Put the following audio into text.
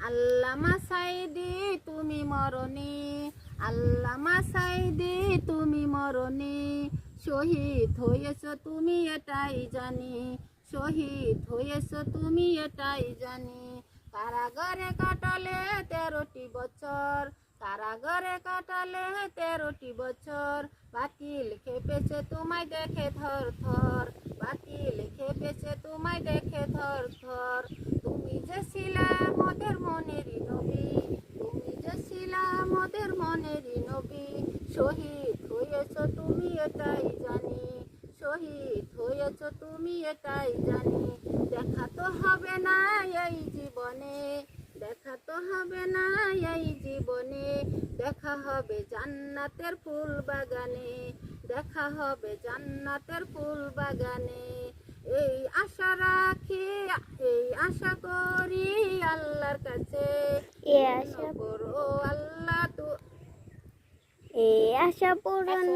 আল্লামা সাইদি তুমি মরণি, আল্লামা সাইদি তুমি মরণি, শহীদ হয়েছ তুমি এটাই জানি, শহীদ হয়েছ তুমি এটাই জানি। কারাগারে কাটালে 13টি বছর, কারাগারে কাটালে 13টি বছর, বাতিল খেপেছে তোমায় দেখে থর থর, বাতিল খেপেছে তোমায় দেখে থর থর। তুমি যে ছিলা মোদের মনেরই নবী, তুমি যে ছিলা মোদের মনেরই নবী, শহীদ হয়েছ তুমি এটাই জানি, শহীদ হয়েছ তুমি এটাই জানি। দেখা তো হবে না এই জীবনে, দেখা তো হবে না এই জীবনে, দেখা হবে জান্নাতের ফুল বাগানে, দেখা হবে জান্নাতের ফুল বাগানে। এই আশা রাখি, এই আশা করি আল্লাহর কাছে, এই আশা করো আল্লাহ তো এই আশা পূরণ